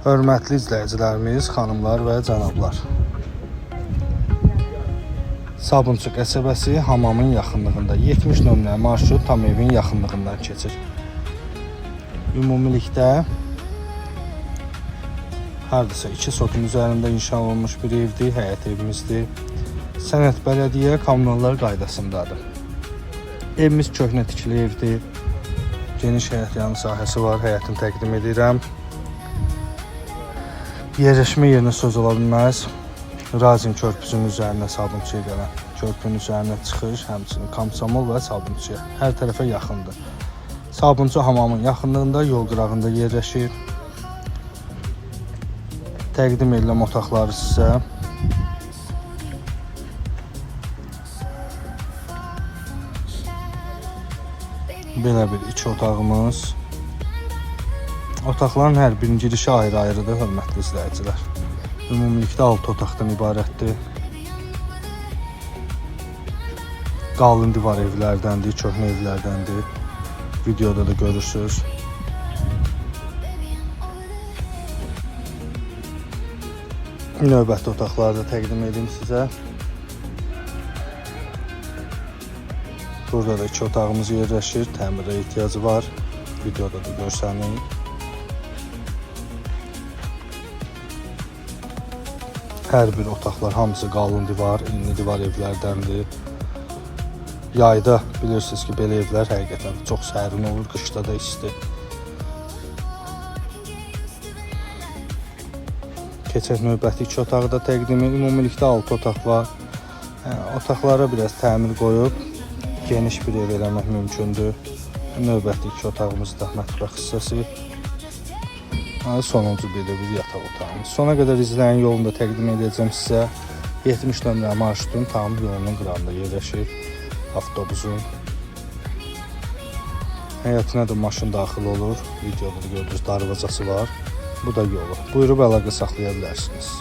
Hörmətli izləyicilərimiz, xanımlar və cənablar. Sabunçu qəsəbəsi hamamın yaxınlığında 70 nömrəli marşrut tam evin yaxınlığından keçir. Ümumilikdə hardasa 2 sotun üzərində inşa olunmuş bir evdir, həyət evimizdir. Sənət bələdiyyə kommunallar qaydasındadır. Evimiz köhnə tikili evdir. Geniş həyət yanı sahəsi var, həyətini təqdim edirəm. Yerləşmə yerinə söz ola bilməz. Razin körpüsünün üzərinə Sabunçuya gələn körpünün üzərinə çıxış, həmçinin Komsomol və Sabunçuya hər tərəfə yaxındır. Sabunçu hamamın yaxınlığında, yol qırağında yerləşir. Təqdim edilən otaqları sizə belə bir iç otağımız. Otaqların hər birinin girişi ayrı-ayrıdır, hörmətli izləyicilər. Ümumilikdə 6 otaqdan ibarətdir. Qalın divar evlərdəndir, köhnə evlərdəndir. Videoda da görürsünüz. Növbəti otaqları da təqdim edeyim sizə. Burada da 2 otağımız yerləşir, təmirə ehtiyacı var. Videoda da görsənir. Hər bir otaqlar hamısı qalın divar, enli divar evlərdəndir. Yayda bilirsiniz ki, belə evlər həqiqətən çox sərin olur, qışda da isti. Keçək növbəti 2 otağı da təqdimi. Ümumilikdə 6 otaq var. Otaqlara biraz təmir qoyub geniş bir ev eləmək mümkündür. Növbəti 2 otağımız da mətbəx hissəsi. Sonuncu bir yataq otağımız. Sona qədər izləyin, yolunu da təqdim edəcəm sizə. 70 nömrəli marşrutun tam yolunun qırağında yerləşir avtobusun. Həyətinə də maşın daxil olur. Videoda da gördüyünüz darvazası var. Bu da yolu. Buyurub əlaqə saxlaya bilərsiniz.